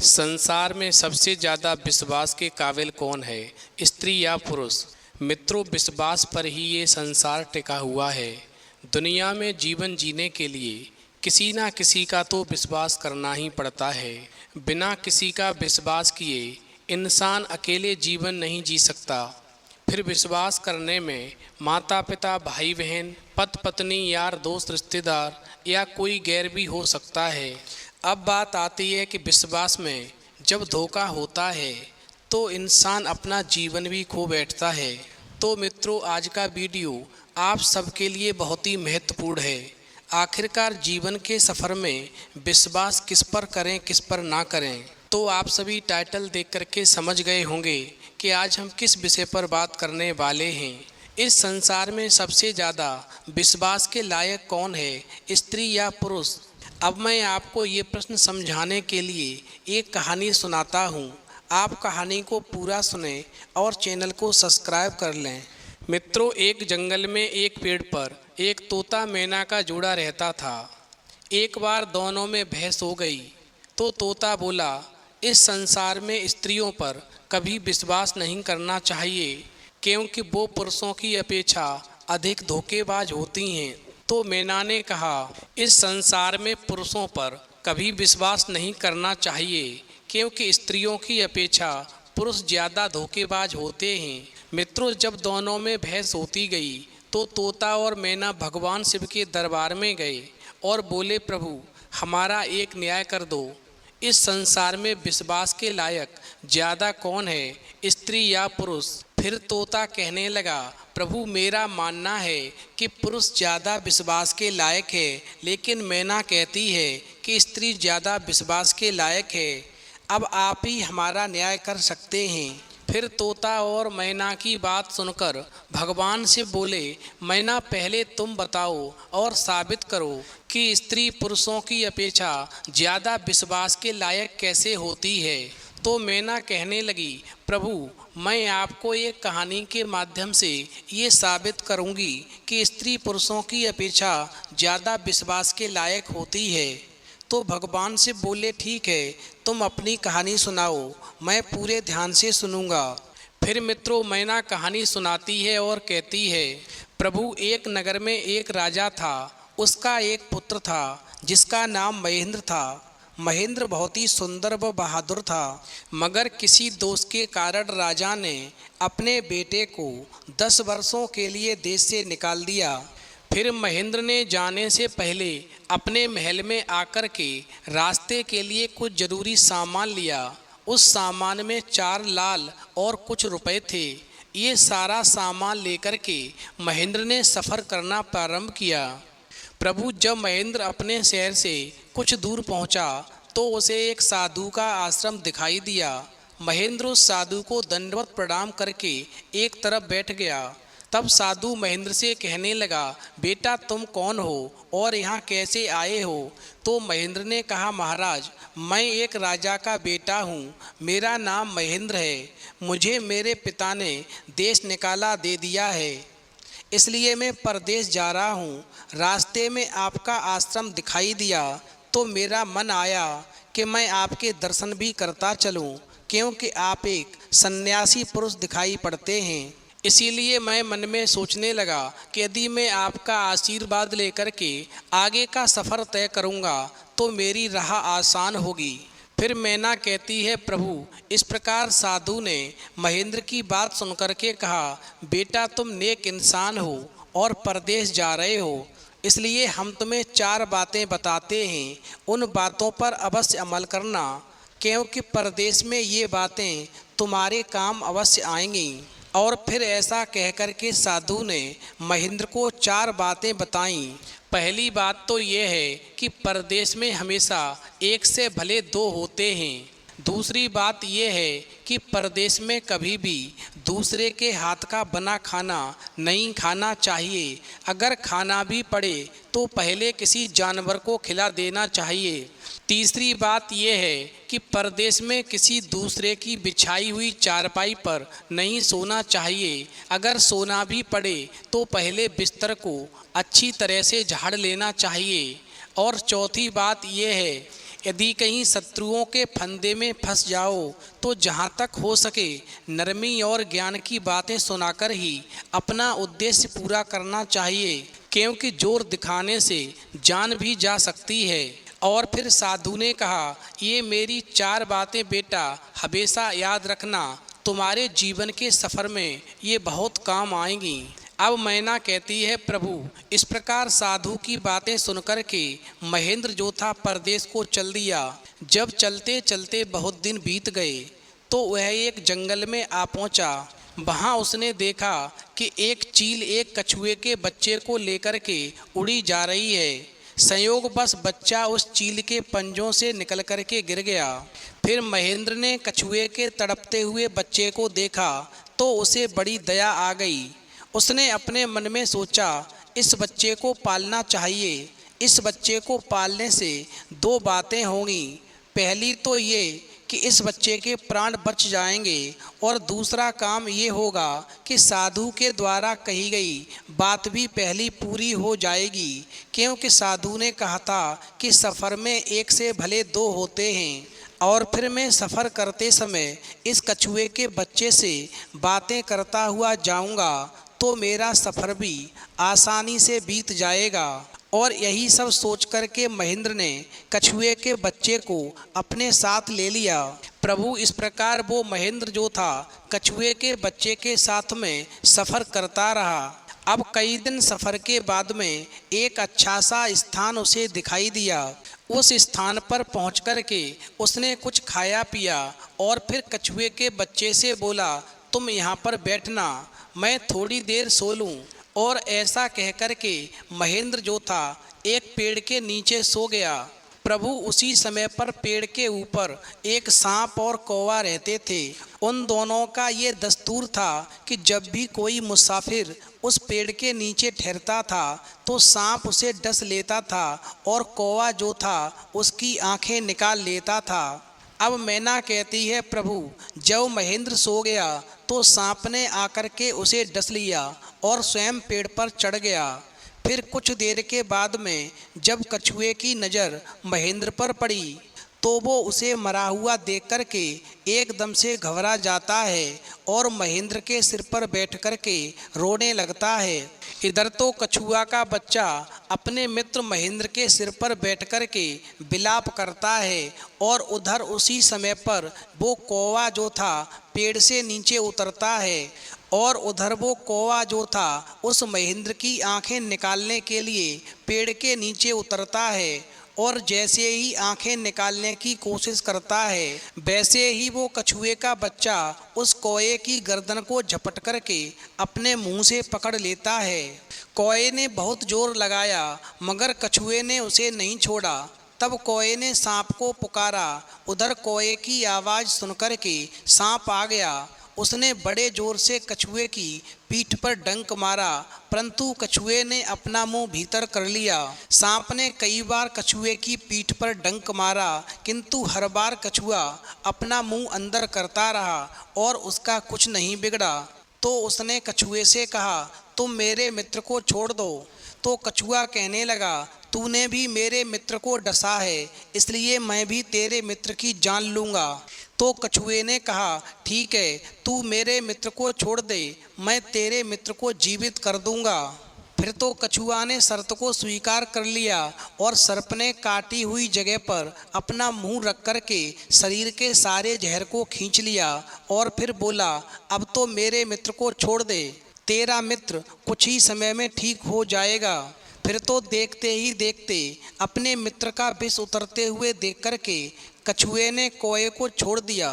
संसार में सबसे ज़्यादा विश्वास के काबिल कौन है, स्त्री या पुरुष? मित्रों, विश्वास पर ही ये संसार टिका हुआ है। दुनिया में जीवन जीने के लिए किसी ना किसी का तो विश्वास करना ही पड़ता है। बिना किसी का विश्वास किए इंसान अकेले जीवन नहीं जी सकता। फिर विश्वास करने में माता पिता, भाई बहन, पति पत्नी, यार दोस्त, रिश्तेदार या कोई गैर भी हो सकता है। अब बात आती है कि विश्वास में जब धोखा होता है तो इंसान अपना जीवन भी खो बैठता है। तो मित्रों, आज का वीडियो आप सबके लिए बहुत ही महत्वपूर्ण है। आखिरकार जीवन के सफ़र में विश्वास किस पर करें, किस पर ना करें, तो आप सभी टाइटल देख करके समझ गए होंगे कि आज हम किस विषय पर बात करने वाले हैं। इस संसार में सबसे ज़्यादा विश्वास के लायक कौन है, स्त्री या पुरुष? अब मैं आपको ये प्रश्न समझाने के लिए एक कहानी सुनाता हूँ। आप कहानी को पूरा सुनें और चैनल को सब्सक्राइब कर लें। मित्रों, एक जंगल में एक पेड़ पर एक तोता मैना का जोड़ा रहता था। एक बार दोनों में बहस हो गई तो तोता बोला, इस संसार में स्त्रियों पर कभी विश्वास नहीं करना चाहिए क्योंकि वो पुरुषों की अपेक्षा अधिक धोखेबाज होती हैं। तो मैना ने कहा, इस संसार में पुरुषों पर कभी विश्वास नहीं करना चाहिए क्योंकि स्त्रियों की अपेक्षा पुरुष ज़्यादा धोखेबाज होते हैं। मित्रों, जब दोनों में बहस होती गई तो तोता और मैना भगवान शिव के दरबार में गए और बोले, प्रभु हमारा एक न्याय कर दो। इस संसार में विश्वास के लायक ज़्यादा कौन है, स्त्री या पुरुष? फिर तोता कहने लगा, प्रभु मेरा मानना है कि पुरुष ज़्यादा विश्वास के लायक है, लेकिन मैना कहती है कि स्त्री ज़्यादा विश्वास के लायक है। अब आप ही हमारा न्याय कर सकते हैं। फिर तोता और मैना की बात सुनकर भगवान शिव बोले, मैना पहले तुम बताओ और साबित करो कि स्त्री पुरुषों की अपेक्षा ज़्यादा विश्वास के लायक कैसे होती है। तो मैना कहने लगी, प्रभु मैं आपको एक कहानी के माध्यम से ये साबित करूंगी कि स्त्री पुरुषों की अपेक्षा ज़्यादा विश्वास के लायक होती है। तो भगवान से बोले, ठीक है, तुम अपनी कहानी सुनाओ, मैं पूरे ध्यान से सुनूंगा। फिर मित्रों, मैना कहानी सुनाती है और कहती है, प्रभु एक नगर में एक राजा था। उसका एक पुत्र था जिसका नाम महेंद्र था। महेंद्र बहुत ही सुंदर व बहादुर था, मगर किसी दोष के कारण राजा ने अपने बेटे को 10 वर्षों के लिए देश से निकाल दिया। फिर महेंद्र ने जाने से पहले अपने महल में आकर के रास्ते के लिए कुछ ज़रूरी सामान लिया। उस सामान में 4 लाल और कुछ रुपए थे। ये सारा सामान लेकर के महेंद्र ने सफ़र करना प्रारंभ किया। प्रभु जब महेंद्र अपने शहर से कुछ दूर पहुंचा तो उसे एक साधु का आश्रम दिखाई दिया। महेंद्र उस साधु को दंडवत प्रणाम करके एक तरफ बैठ गया। तब साधु महेंद्र से कहने लगा, बेटा तुम कौन हो और यहाँ कैसे आए हो? तो महेंद्र ने कहा, महाराज मैं एक राजा का बेटा हूँ, मेरा नाम महेंद्र है। मुझे मेरे पिता ने देश निकाला दे दिया है, इसलिए मैं परदेश जा रहा हूँ। रास्ते में आपका आश्रम दिखाई दिया तो मेरा मन आया कि मैं आपके दर्शन भी करता चलूँ, क्योंकि आप एक सन्यासी पुरुष दिखाई पड़ते हैं। इसीलिए मैं मन में सोचने लगा कि यदि मैं आपका आशीर्वाद लेकर के आगे का सफ़र तय करूँगा तो मेरी राह आसान होगी। फिर मैना कहती है, प्रभु इस प्रकार साधु ने महेंद्र की बात सुनकर के कहा, बेटा तुम नेक इंसान हो और परदेश जा रहे हो, इसलिए हम तुम्हें 4 बातें बताते हैं। उन बातों पर अवश्य अमल करना, क्योंकि परदेश में ये बातें तुम्हारे काम अवश्य आएंगी। और फिर ऐसा कहकर के साधु ने महेंद्र को 4 बातें बताईं। पहली बात तो ये है कि परदेश में हमेशा एक से भले 2 होते हैं। दूसरी बात यह है कि परदेश में कभी भी दूसरे के हाथ का बना खाना नहीं खाना चाहिए। अगर खाना भी पड़े तो पहले किसी जानवर को खिला देना चाहिए। तीसरी बात यह है कि परदेश में किसी दूसरे की बिछाई हुई चारपाई पर नहीं सोना चाहिए। अगर सोना भी पड़े तो पहले बिस्तर को अच्छी तरह से झाड़ लेना चाहिए। और चौथी बात यह है, यदि कहीं शत्रुओं के फंदे में फंस जाओ तो जहाँ तक हो सके नरमी और ज्ञान की बातें सुनाकर ही अपना उद्देश्य पूरा करना चाहिए, क्योंकि जोर दिखाने से जान भी जा सकती है। और फिर साधु ने कहा, ये मेरी 4 बातें बेटा हमेशा याद रखना, तुम्हारे जीवन के सफ़र में ये बहुत काम आएंगी। अब मैना कहती है, प्रभु इस प्रकार साधु की बातें सुनकर के महेंद्र जो था परदेश को चल दिया। जब चलते चलते बहुत दिन बीत गए तो वह एक जंगल में आ पहुंचा। वहां उसने देखा कि एक चील एक कछुए के बच्चे को लेकर के उड़ी जा रही है। संयोगवश बच्चा उस चील के पंजों से निकल कर के गिर गया। फिर महेंद्र ने कछुए के तड़पते हुए बच्चे को देखा तो उसे बड़ी दया आ गई। उसने अपने मन में सोचा, इस बच्चे को पालना चाहिए। इस बच्चे को पालने से 2 बातें होंगी। पहली तो ये कि इस बच्चे के प्राण बच जाएंगे, और दूसरा काम ये होगा कि साधु के द्वारा कही गई बात भी पहली पूरी हो जाएगी, क्योंकि साधु ने कहा था कि सफ़र में 1 से भले 2 होते हैं। और फिर मैं सफ़र करते समय इस कछुए के बच्चे से बातें करता हुआ जाऊंगा तो मेरा सफ़र भी आसानी से बीत जाएगा। और यही सब सोच कर के महेंद्र ने कछुए के बच्चे को अपने साथ ले लिया। प्रभु इस प्रकार वो महेंद्र जो था कछुए के बच्चे के साथ में सफ़र करता रहा। अब कई दिन सफ़र के बाद में एक अच्छा सा स्थान उसे दिखाई दिया। उस स्थान पर पहुंच कर के उसने कुछ खाया पिया और फिर कछुए के बच्चे से बोला, तुम यहाँ पर बैठना, मैं थोड़ी देर सो लूँ। और ऐसा कहकर के महेंद्र जो था एक पेड़ के नीचे सो गया। प्रभु उसी समय पर पेड़ के ऊपर एक सांप और कौवा रहते थे। उन दोनों का ये दस्तूर था कि जब भी कोई मुसाफिर उस पेड़ के नीचे ठहरता था तो सांप उसे डस लेता था और कौवा जो था उसकी आंखें निकाल लेता था। अब मैना कहती है, प्रभु जब महेंद्र सो गया तो सांप ने आकर के उसे डस लिया और स्वयं पेड़ पर चढ़ गया। फिर कुछ देर के बाद में जब कछुए की नज़र महेंद्र पर पड़ी तो वो उसे मरा हुआ देख कर के एकदम से घबरा जाता है और महेंद्र के सिर पर बैठ कर के रोने लगता है। इधर तो कछुआ का बच्चा अपने मित्र महेंद्र के सिर पर बैठ कर के विलाप करता है, और उधर उसी समय पर वो कौवा जो था पेड़ से नीचे उतरता है, और उधर वो कौवा जो था उस महेंद्र की आंखें निकालने के लिए पेड़ के नीचे उतरता है। और जैसे ही आंखें निकालने की कोशिश करता है वैसे ही वो कछुए का बच्चा उस कौए की गर्दन को झपट कर के अपने मुंह से पकड़ लेता है। कौए ने बहुत जोर लगाया मगर कछुए ने उसे नहीं छोड़ा। तब कौए ने सांप को पुकारा। उधर कौए की आवाज़ सुनकर के सांप आ गया। उसने बड़े जोर से कछुए की पीठ पर डंक मारा, परंतु कछुए ने अपना मुंह भीतर कर लिया। सांप ने कई बार कछुए की पीठ पर डंक मारा, किंतु हर बार कछुआ अपना मुंह अंदर करता रहा और उसका कुछ नहीं बिगड़ा। तो उसने कछुए से कहा, तुम मेरे मित्र को छोड़ दो। तो कछुआ कहने लगा, तूने भी मेरे मित्र को डसा है, इसलिए मैं भी तेरे मित्र की जान लूँगा। तो कछुए ने कहा, ठीक है, तू मेरे मित्र को छोड़ दे, मैं तेरे मित्र को जीवित कर दूंगा। फिर तो कछुआ ने शर्त को स्वीकार कर लिया और सर्प ने काटी हुई जगह पर अपना मुंह रख कर के शरीर के सारे जहर को खींच लिया और फिर बोला, अब तो मेरे मित्र को छोड़ दे, तेरा मित्र कुछ ही समय में ठीक हो जाएगा। फिर तो देखते ही देखते अपने मित्र का विष उतरते हुए देख कर के कछुए ने कौए को छोड़ दिया।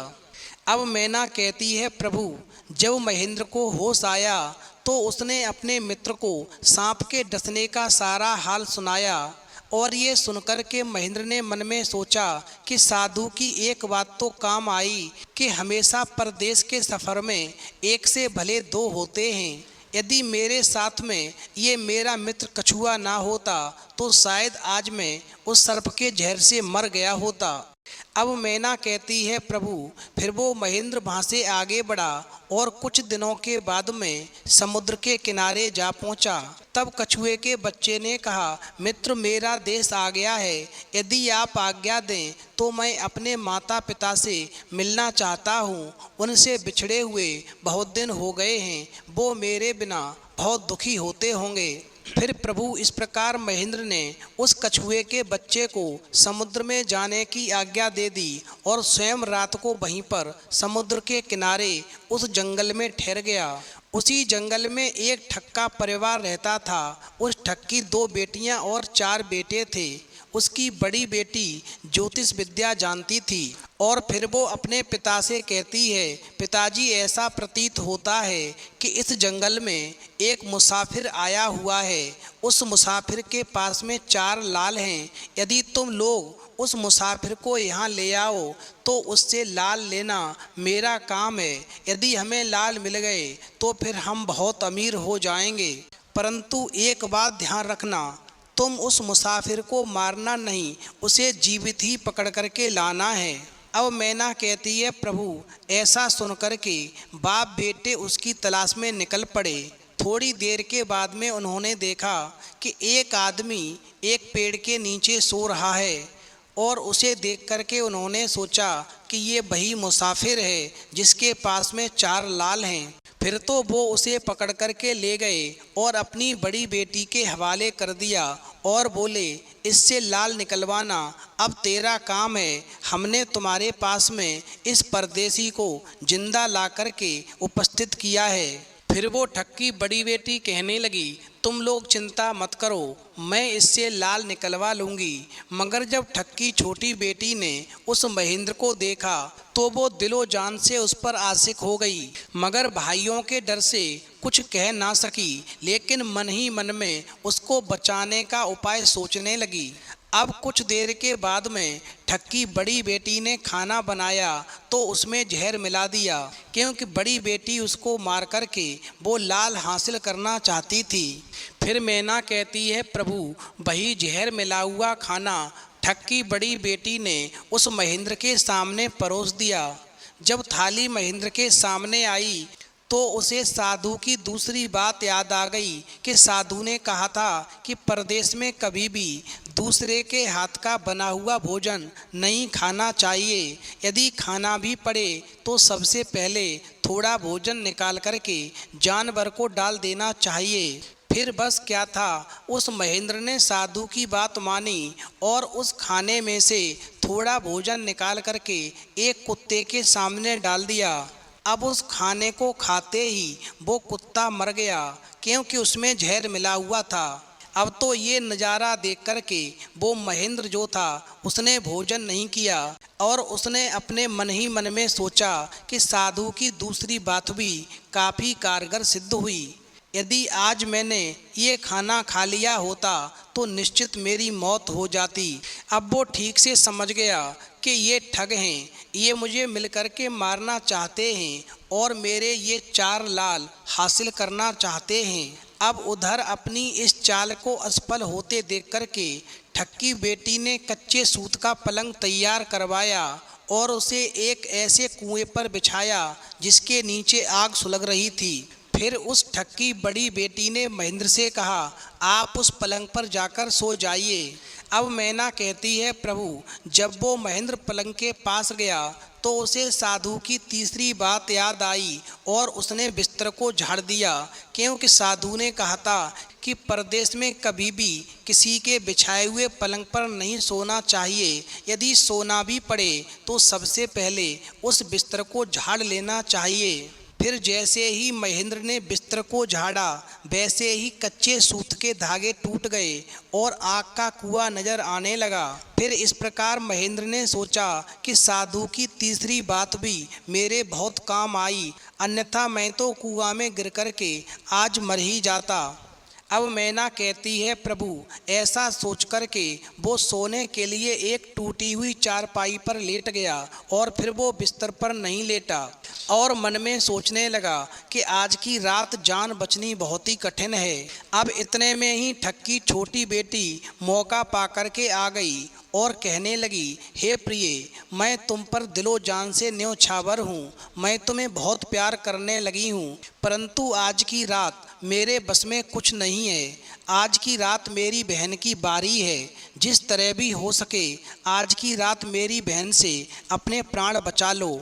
अब मैना कहती है, प्रभु जब महेंद्र को होश आया तो उसने अपने मित्र को सांप के डसने का सारा हाल सुनाया, और ये सुनकर के महेंद्र ने मन में सोचा कि साधु की एक बात तो काम आई कि हमेशा परदेश के सफ़र में 1 से भले 2 होते हैं। यदि मेरे साथ में ये मेरा मित्र कछुआ ना होता तो शायद आज मैं उस सर्प के जहर से मर गया होता। अब मैना कहती है, प्रभु फिर वो महेंद्र वहाँ से आगे बढ़ा और कुछ दिनों के बाद में समुद्र के किनारे जा पहुँचा। तब कछुए के बच्चे ने कहा, मित्र मेरा देश आ गया है, यदि आप आज्ञा दें तो मैं अपने माता पिता से मिलना चाहता हूँ। उनसे बिछड़े हुए बहुत दिन हो गए हैं, वो मेरे बिना बहुत दुखी होते होंगे। फिर प्रभु इस प्रकार महेंद्र ने उस कछुए के बच्चे को समुद्र में जाने की आज्ञा दे दी और स्वयं रात को वहीं पर समुद्र के किनारे उस जंगल में ठहर गया। उसी जंगल में एक ठग का परिवार रहता था। उस ठग की 2 बेटियां और 4 बेटे थे। उसकी बड़ी बेटी ज्योतिष विद्या जानती थी और फिर वो अपने पिता से कहती है, पिताजी ऐसा प्रतीत होता है कि इस जंगल में एक मुसाफिर आया हुआ है। उस मुसाफिर के पास में 4 लाल हैं। यदि तुम लोग उस मुसाफिर को यहाँ ले आओ तो उससे लाल लेना मेरा काम है। यदि हमें लाल मिल गए तो फिर हम बहुत अमीर हो जाएंगे। परंतु एक बात ध्यान रखना, तुम उस मुसाफिर को मारना नहीं, उसे जीवित ही पकड़ करके लाना है। अब मैना कहती है, प्रभु ऐसा सुनकर के बाप बेटे उसकी तलाश में निकल पड़े। थोड़ी देर के बाद में उन्होंने देखा कि एक आदमी एक पेड़ के नीचे सो रहा है और उसे देख करके उन्होंने सोचा कि ये वही मुसाफिर है जिसके पास में 4 लाल हैं। फिर तो वो उसे पकड़ करके ले गए और अपनी बड़ी बेटी के हवाले कर दिया और बोले, इससे लाल निकलवाना अब तेरा काम है। हमने तुम्हारे पास में इस परदेसी को जिंदा ला करके उपस्थित किया है। फिर वो ठग की बड़ी बेटी कहने लगी, तुम लोग चिंता मत करो, मैं इससे लाल निकलवा लूँगी। मगर जब ठग की छोटी बेटी ने उस महेंद्र को देखा तो वो दिलो जान से उस पर आशिक हो गई, मगर भाइयों के डर से कुछ कह ना सकी, लेकिन मन ही मन में उसको बचाने का उपाय सोचने लगी। अब कुछ देर के बाद में ठग की बड़ी बेटी ने खाना बनाया तो उसमें जहर मिला दिया, क्योंकि बड़ी बेटी उसको मार करके वो लाल हासिल करना चाहती थी। फिर मैना कहती है, प्रभु वही जहर मिला हुआ खाना ठग की बड़ी बेटी ने उस महेंद्र के सामने परोस दिया। जब थाली महेंद्र के सामने आई तो उसे साधु की दूसरी बात याद आ गई कि साधु ने कहा था कि परदेश में कभी भी दूसरे के हाथ का बना हुआ भोजन नहीं खाना चाहिए। यदि खाना भी पड़े तो सबसे पहले थोड़ा भोजन निकाल करके जानवर को डाल देना चाहिए। फिर बस क्या था, उस महेंद्र ने साधु की बात मानी और उस खाने में से थोड़ा भोजन निकाल करके एक कुत्ते के सामने डाल दिया। अब उस खाने को खाते ही वो कुत्ता मर गया, क्योंकि उसमें जहर मिला हुआ था। अब तो ये नज़ारा देख करके वो महेंद्र जो था उसने भोजन नहीं किया और उसने अपने मन ही मन में सोचा कि साधु की दूसरी बात भी काफ़ी कारगर सिद्ध हुई। यदि आज मैंने ये खाना खा लिया होता तो निश्चित मेरी मौत हो जाती। अब वो ठीक से समझ गया कि ये ठग हैं, ये मुझे मिल कर के मारना चाहते हैं और मेरे ये 4 लाल हासिल करना चाहते हैं। अब उधर अपनी इस चाल को असफल होते देख कर के ठग की बेटी ने कच्चे सूत का पलंग तैयार करवाया और उसे एक ऐसे कुएं पर बिछाया जिसके नीचे आग सुलग रही थी। फिर उस ठग की बड़ी बेटी ने महेंद्र से कहा, आप उस पलंग पर जाकर सो जाइए। अब मैना कहती है, प्रभु जब वो महेंद्र पलंग के पास गया तो उसे साधु की तीसरी बात याद आई और उसने बिस्तर को झाड़ दिया, क्योंकि साधु ने कहा था कि परदेश में कभी भी किसी के बिछाए हुए पलंग पर नहीं सोना चाहिए। यदि सोना भी पड़े तो सबसे पहले उस बिस्तर को झाड़ लेना चाहिए। फिर जैसे ही महेंद्र ने बिस्तर को झाड़ा वैसे ही कच्चे सूत के धागे टूट गए और आग का कुआं नजर आने लगा। फिर इस प्रकार महेंद्र ने सोचा कि साधु की तीसरी बात भी मेरे बहुत काम आई, अन्यथा मैं तो कुआं में गिर कर के आज मर ही जाता। अब मैना कहती है, प्रभु ऐसा सोच कर के वो सोने के लिए एक टूटी हुई चारपाई पर लेट गया और फिर वो बिस्तर पर नहीं लेटा और मन में सोचने लगा कि आज की रात जान बचनी बहुत ही कठिन है। अब इतने में ही ठग की छोटी बेटी मौका पा कर के आ गई और कहने लगी, हे प्रिय, मैं तुम पर दिलो जान से न्योछावर हूँ। मैं तुम्हें बहुत प्यार करने लगी हूँ, परंतु आज की रात मेरे बस में कुछ नहीं है। आज की रात मेरी बहन की बारी है। जिस तरह भी हो सके आज की रात मेरी बहन से अपने प्राण बचा लो।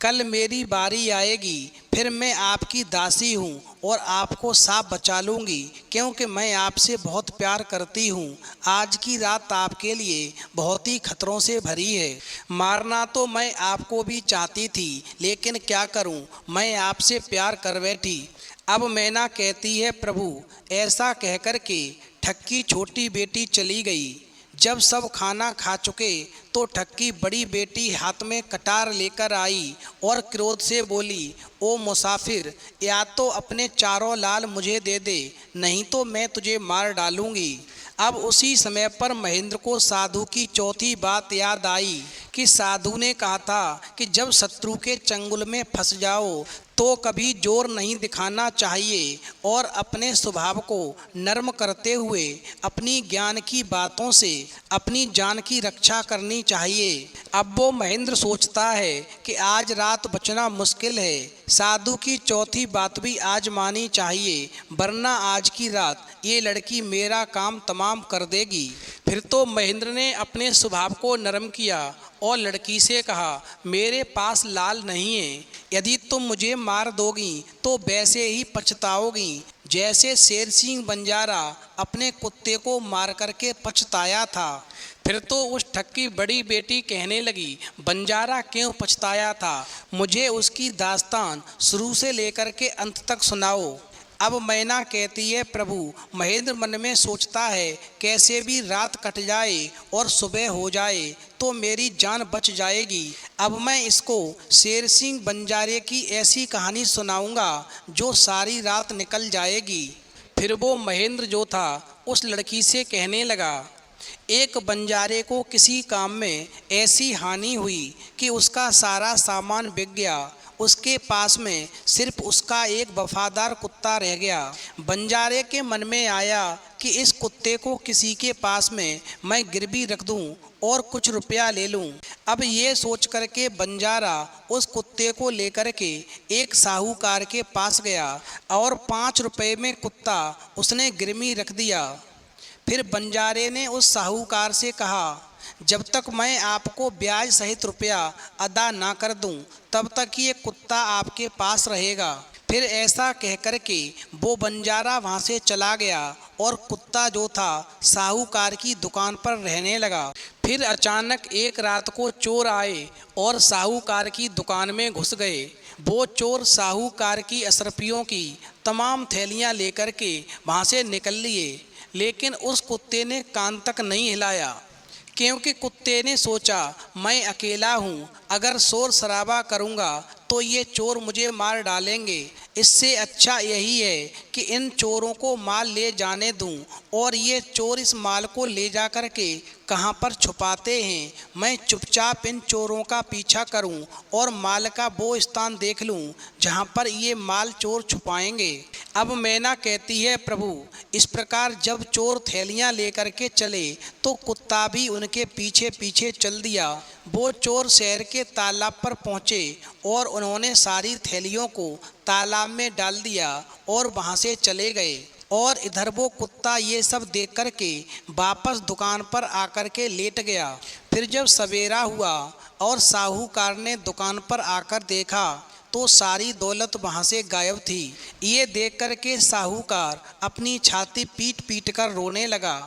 कल मेरी बारी आएगी, फिर मैं आपकी दासी हूँ और आपको साफ बचा लूँगी, क्योंकि मैं आपसे बहुत प्यार करती हूँ। आज की रात आपके लिए बहुत ही खतरों से भरी है। मारना तो मैं आपको भी चाहती थी, लेकिन क्या करूँ, मैं आपसे प्यार कर बैठी। अब मैना कहती है, प्रभु, ऐसा कहकर के ठक्की छोटी बेटी चली गई। जब सब खाना खा चुके तो ठक्की बड़ी बेटी हाथ में कटार लेकर आई और क्रोध से बोली, ओ मुसाफिर, या तो अपने चारों लाल मुझे दे दे, नहीं तो मैं तुझे मार डालूंगी। अब उसी समय पर महेंद्र को साधु की चौथी बात याद आई कि साधु ने कहा था कि जब शत्रु के चंगुल में फंस जाओ तो कभी जोर नहीं दिखाना चाहिए और अपने स्वभाव को नर्म करते हुए अपनी ज्ञान की बातों से अपनी जान की रक्षा करनी चाहिए। अब वो महेंद्र सोचता है कि आज रात बचना मुश्किल है। साधु की चौथी बात भी आज मानी चाहिए, वरना आज की रात ये लड़की मेरा काम तमाम कर देगी। फिर तो महेंद्र ने अपने स्वभाव को नरम किया और लड़की से कहा, मेरे पास लाल नहीं है। यदि तुम मुझे मार दोगी तो वैसे ही पछताओगी, जैसे शेर सिंह बंजारा अपने कुत्ते को मार करके पछताया था। फिर तो उस ठक्की बड़ी बेटी कहने लगी, बंजारा क्यों पछताया था? मुझे उसकी दास्तान शुरू से लेकर के अंत तक सुनाओ। अब मैना कहती है, प्रभु, महेंद्र मन में सोचता है कैसे भी रात कट जाए और सुबह हो जाए तो मेरी जान बच जाएगी। अब मैं इसको शेर सिंह बंजारे की ऐसी कहानी सुनाऊंगा जो सारी रात निकल जाएगी। फिर वो महेंद्र जो था उस लड़की से कहने लगा, एक बंजारे को किसी काम में ऐसी हानि हुई कि उसका सारा सामान बिक गया। उसके पास में सिर्फ उसका एक वफादार कुत्ता रह गया। बंजारे के मन में आया कि इस कुत्ते को किसी के पास में मैं गिरवी रख दूं और कुछ रुपया ले लूं। अब ये सोच करके बंजारा उस कुत्ते को लेकर के एक साहूकार के पास गया और 5 रुपए में कुत्ता उसने गिरवी रख दिया। फिर बंजारे ने उस साहूकार से कहा, जब तक मैं आपको ब्याज सहित रुपया अदा ना कर दूं, तब तक ये कुत्ता आपके पास रहेगा। फिर ऐसा कहकर के वो बंजारा वहाँ से चला गया और कुत्ता जो था साहूकार की दुकान पर रहने लगा। फिर अचानक एक रात को चोर आए और साहूकार की दुकान में घुस गए। वो चोर साहूकार की असरफियों की तमाम थैलियाँ लेकर के वहाँ से निकल लिए, लेकिन उस कुत्ते ने कान तक नहीं हिलाया, क्योंकि कुत्ते ने सोचा, मैं अकेला हूँ, अगर शोर शराबा करूँगा तो ये चोर मुझे मार डालेंगे। इससे अच्छा यही है कि इन चोरों को माल ले जाने दूं और ये चोर इस माल को ले जा कर के कहाँ पर छुपाते हैं, मैं चुपचाप इन चोरों का पीछा करूं और माल का वो स्थान देख लूं जहाँ पर ये माल चोर छुपाएंगे। अब मैना कहती है, प्रभु, इस प्रकार जब चोर थैलियाँ लेकर के चले तो कुत्ता भी उनके पीछे पीछे चल दिया। वो चोर शहर के तालाब पर पहुँचे और उन्होंने सारी थैलियों को तालाब में डाल दिया और वहाँ से चले गए। और इधर वो कुत्ता ये सब देख कर के वापस दुकान पर आकर के लेट गया। फिर जब सवेरा हुआ और साहूकार ने दुकान पर आकर देखा तो सारी दौलत वहाँ से गायब थी। ये देख कर के साहूकार अपनी छाती पीट पीट कर रोने लगा।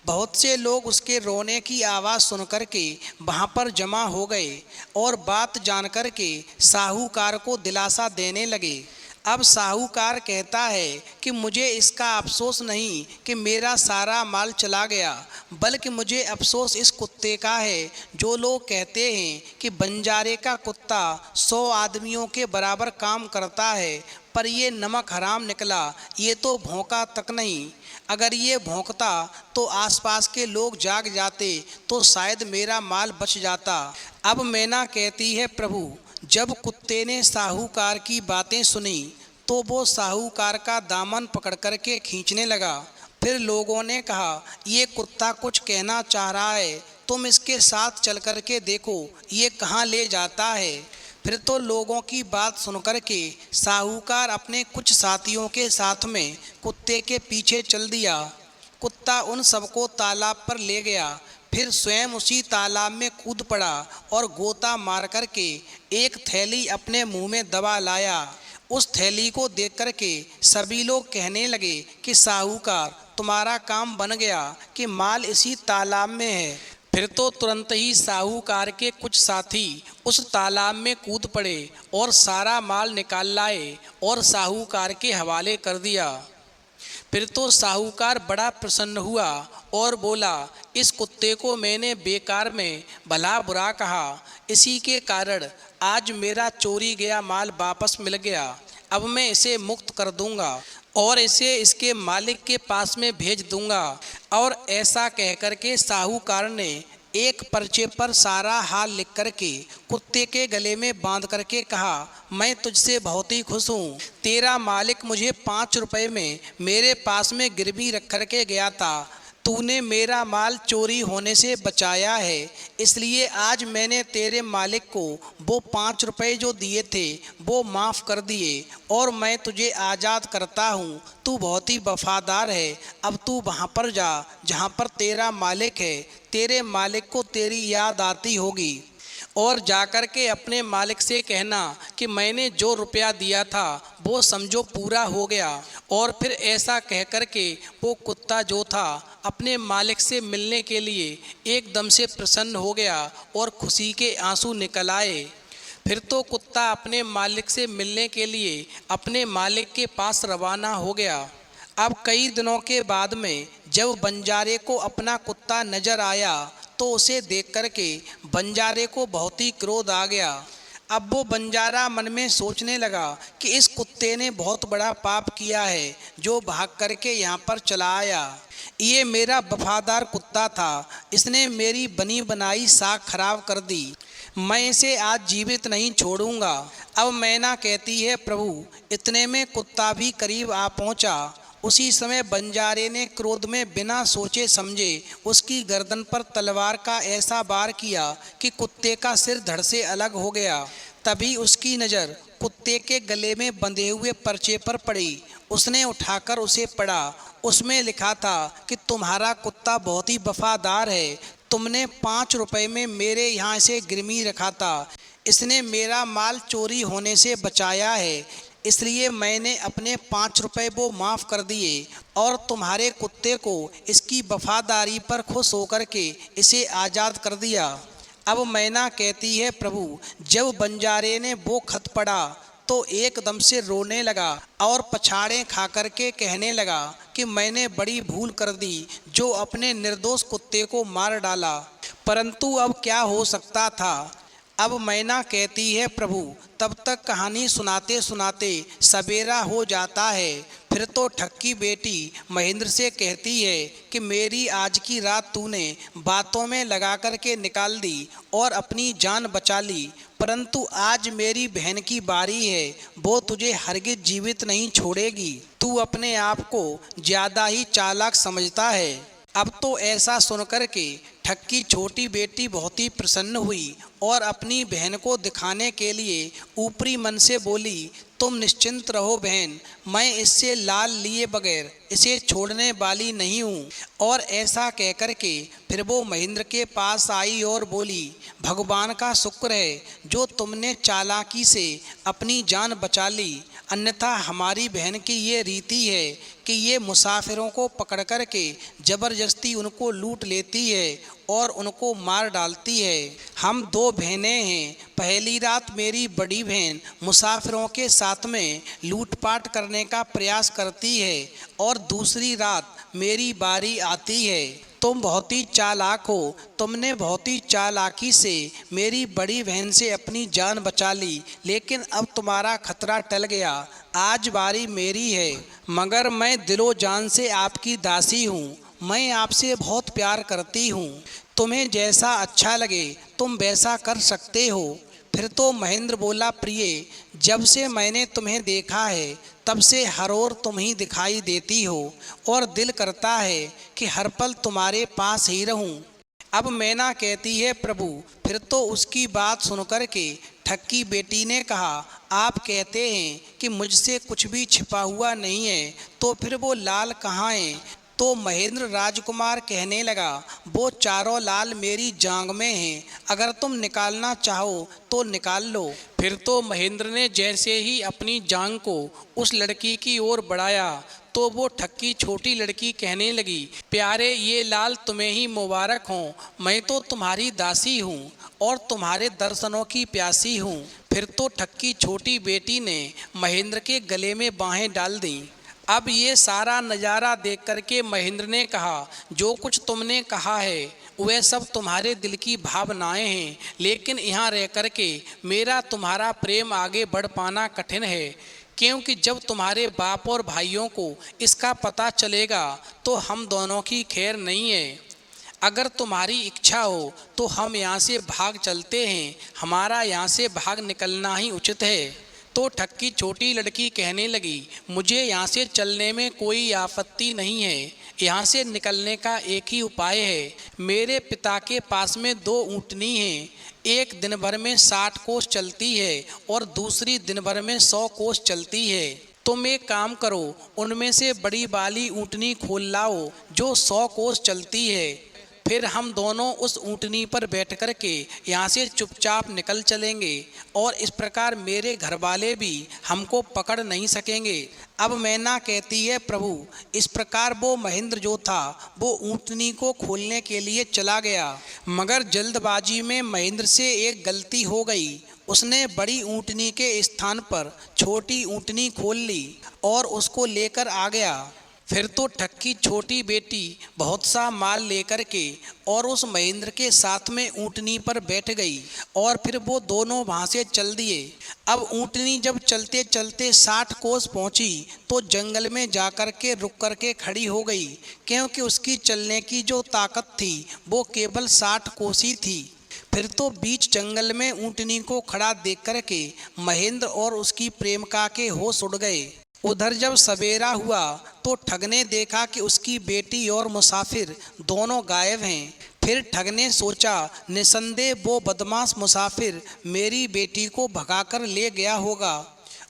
बहुत से लोग उसके रोने की आवाज़ सुन कर के वहाँ पर जमा हो गए और बात जान कर के साहूकार को दिलासा देने लगे। अब साहूकार कहता है कि मुझे इसका अफसोस नहीं कि मेरा सारा माल चला गया, बल्कि मुझे अफसोस इस कुत्ते का है। जो लोग कहते हैं कि बंजारे का कुत्ता 100 आदमियों के बराबर काम करता है, पर ये नमक हराम निकला, ये तो भौंका तक नहीं। अगर ये भौंकता तो आसपास के लोग जाग जाते तो शायद मेरा माल बच जाता। अब मैना कहती है, प्रभु, जब कुत्ते ने साहूकार की बातें सुनी तो वो साहूकार का दामन पकड़ कर के खींचने लगा। फिर लोगों ने कहा, ये कुत्ता कुछ कहना चाह रहा है, तुम इसके साथ चल कर के देखो ये कहाँ ले जाता है। फिर तो लोगों की बात सुनकर के साहूकार अपने कुछ साथियों के साथ में कुत्ते के पीछे चल दिया। कुत्ता उन सबको तालाब पर ले गया, फिर स्वयं उसी तालाब में कूद पड़ा और गोता मार कर के एक थैली अपने मुंह में दबा लाया। उस थैली को देख कर के सभी लोग कहने लगे कि साहूकार तुम्हारा काम बन गया कि माल इसी तालाब में है। फिर तो तुरंत ही साहूकार के कुछ साथी उस तालाब में कूद पड़े और सारा माल निकाल लाए और साहूकार के हवाले कर दिया। फिर तो साहूकार बड़ा प्रसन्न हुआ और बोला, इस कुत्ते को मैंने बेकार में भला बुरा कहा, इसी के कारण आज मेरा चोरी गया माल वापस मिल गया। अब मैं इसे मुक्त कर दूंगा और इसे इसके मालिक के पास में भेज दूंगा। और ऐसा कहकर के साहूकार ने एक पर्चे पर सारा हाल लिख कर के कुत्ते के गले में बांध करके कहा, मैं तुझसे बहुत ही खुश हूँ। तेरा मालिक मुझे 5 रुपए में मेरे पास में गिरवी रख कर के गया था। तूने मेरा माल चोरी होने से बचाया है, इसलिए आज मैंने तेरे मालिक को वो 5 रुपए जो दिए थे वो माफ़ कर दिए और मैं तुझे आज़ाद करता हूँ। तू बहुत ही वफादार है। अब तू वहाँ पर जा जहाँ पर तेरा मालिक है। तेरे मालिक को तेरी याद आती होगी और जाकर के अपने मालिक से कहना कि मैंने जो रुपया दिया था वो समझो पूरा हो गया। और फिर ऐसा कह कर के वो कुत्ता जो था अपने मालिक से मिलने के लिए एकदम से प्रसन्न हो गया और खुशी के आंसू निकल आए। फिर तो कुत्ता अपने मालिक से मिलने के लिए अपने मालिक के पास रवाना हो गया। अब कई दिनों के बाद में जब बंजारे को अपना कुत्ता नजर आया तो उसे देख कर के बंजारे को बहुत ही क्रोध आ गया। अब वो बंजारा मन में सोचने लगा कि इस कुत्ते ने बहुत बड़ा पाप किया है जो भाग करके यहाँ पर चला आया। ये मेरा वफादार कुत्ता था, इसने मेरी बनी बनाई साख खराब कर दी। मैं इसे आज जीवित नहीं छोड़ूंगा। अब मैना कहती है, प्रभु। इतने में कुत्ता भी करीब आ पहुँचा। उसी समय बंजारे ने क्रोध में बिना सोचे समझे उसकी गर्दन पर तलवार का ऐसा वार किया कि कुत्ते का सिर धड़ से अलग हो गया। तभी उसकी नज़र कुत्ते के गले में बंधे हुए पर्चे पर पड़ी। उसने उठाकर उसे पढ़ा। उसमें लिखा था कि तुम्हारा कुत्ता बहुत ही वफादार है। तुमने 5 रुपए में मेरे यहाँ से गिरवी रखा था। इसने मेरा माल चोरी होने से बचाया है, इसलिए मैंने अपने 5 रुपए वो माफ़ कर दिए और तुम्हारे कुत्ते को इसकी वफादारी पर खुश होकर के इसे आज़ाद कर दिया। अब मैना कहती है, प्रभु। जब बंजारे ने वो खत पढ़ा तो एकदम से रोने लगा और पछाड़े खा करके कहने लगा कि मैंने बड़ी भूल कर दी जो अपने निर्दोष कुत्ते को मार डाला, परंतु अब क्या हो सकता था। अब मैना कहती है, प्रभु। तब तक कहानी सुनाते सुनाते सवेरा हो जाता है। फिर तो ठक्की बेटी महेंद्र से कहती है कि मेरी आज की रात तूने बातों में लगा कर के निकाल दी और अपनी जान बचा ली, परंतु आज मेरी बहन की बारी है, वो तुझे हरगिज जीवित नहीं छोड़ेगी। तू अपने आप को ज़्यादा ही चालाक समझता है। अब तो ऐसा सुनकर के ठक्की छोटी बेटी बहुत ही प्रसन्न हुई और अपनी बहन को दिखाने के लिए ऊपरी मन से बोली, तुम निश्चिंत रहो बहन, मैं इससे लाल लिए बगैर इसे छोड़ने वाली नहीं हूँ। और ऐसा कहकर के फिर वो महेंद्र के पास आई और बोली, भगवान का शुक्र है जो तुमने चालाकी से अपनी जान बचा ली, अन्यथा हमारी बहन की ये रीति है कि ये मुसाफिरों को पकड़ कर के ज़बरदस्ती उनको लूट लेती है और उनको मार डालती है। हम 2 बहनें हैं। पहली रात मेरी बड़ी बहन मुसाफिरों के साथ में लूटपाट करने का प्रयास करती है और दूसरी रात मेरी बारी आती है। तुम बहुत ही चालाक हो। तुमने बहुत ही चालाकी से मेरी बड़ी बहन से अपनी जान बचा ली, लेकिन अब तुम्हारा खतरा टल गया। आज बारी मेरी है, मगर मैं दिलो जान से आपकी दासी हूँ। मैं आपसे बहुत प्यार करती हूँ। तुम्हें जैसा अच्छा लगे तुम वैसा कर सकते हो। फिर तो महेंद्र बोला, प्रिय, जब से मैंने तुम्हें देखा है तब से हर ओर तुम ही दिखाई देती हो और दिल करता है कि हर पल तुम्हारे पास ही रहूं। अब मैना कहती है, प्रभु फिर तो उसकी बात सुनकर के ठग की बेटी ने कहा, आप कहते हैं कि मुझसे कुछ भी छिपा हुआ नहीं है, तो फिर वो लाल कहाँ है? तो महेंद्र राजकुमार कहने लगा, वो चारों लाल मेरी जांग में हैं, अगर तुम निकालना चाहो तो निकाल लो। फिर तो महेंद्र ने जैसे ही अपनी जांग को उस लड़की की ओर बढ़ाया तो वो ठक्की छोटी लड़की कहने लगी, प्यारे ये लाल तुम्हें ही मुबारक हों, मैं तो तुम्हारी दासी हूँ और तुम्हारे दर्शनों की प्यासी हूँ। फिर तो ठक्की छोटी बेटी ने महेंद्र के गले में बाहें डाल दी। अब ये सारा नज़ारा देख करके महेंद्र ने कहा, जो कुछ तुमने कहा है वह सब तुम्हारे दिल की भावनाएं हैं, लेकिन यहाँ रह कर के मेरा तुम्हारा प्रेम आगे बढ़ पाना कठिन है, क्योंकि जब तुम्हारे बाप और भाइयों को इसका पता चलेगा तो हम दोनों की खैर नहीं है। अगर तुम्हारी इच्छा हो तो हम यहाँ से भाग चलते हैं, हमारा यहाँ से भाग निकलना ही उचित है। तो ठक्की छोटी लड़की कहने लगी, मुझे यहाँ से चलने में कोई आपत्ति नहीं है, यहाँ से निकलने का एक ही उपाय है। मेरे पिता के पास में 2 ऊँटनी हैं, एक दिन भर में 60 कोस चलती है और दूसरी दिन भर में 100 कोस चलती है। तुम एक काम करो, उनमें से बड़ी वाली ऊँटनी खोल लाओ जो 100 कोस चलती है, फिर हम दोनों उस ऊँटनी पर बैठ कर के यहाँ से चुपचाप निकल चलेंगे और इस प्रकार मेरे घर वाले भी हमको पकड़ नहीं सकेंगे। अब मैना कहती है, प्रभु इस प्रकार वो महेंद्र जो था वो ऊँटनी को खोलने के लिए चला गया, मगर जल्दबाजी में महेंद्र से एक गलती हो गई। उसने बड़ी ऊँटनी के स्थान पर छोटी ऊँटनी खोल ली और उसको लेकर आ गया। फिर तो ठक्की छोटी बेटी बहुत सा माल लेकर के और उस महेंद्र के साथ में ऊँटनी पर बैठ गई और फिर वो दोनों वहाँ से चल दिए। अब ऊँटनी जब चलते चलते 60 कोस पहुँची तो जंगल में जाकर के रुक कर के खड़ी हो गई, क्योंकि उसकी चलने की जो ताकत थी वो केवल 60 कोस ही थी। फिर तो बीच जंगल में ऊँटनी को खड़ा देख कर के महेंद्र और उसकी प्रेमिका के होश उड़ गए। उधर जब सवेरा हुआ तो ठग ने देखा कि उसकी बेटी और मुसाफिर दोनों गायब हैं। फिर ठग ने सोचा, निसंदेह वो बदमाश मुसाफिर मेरी बेटी को भगाकर ले गया होगा,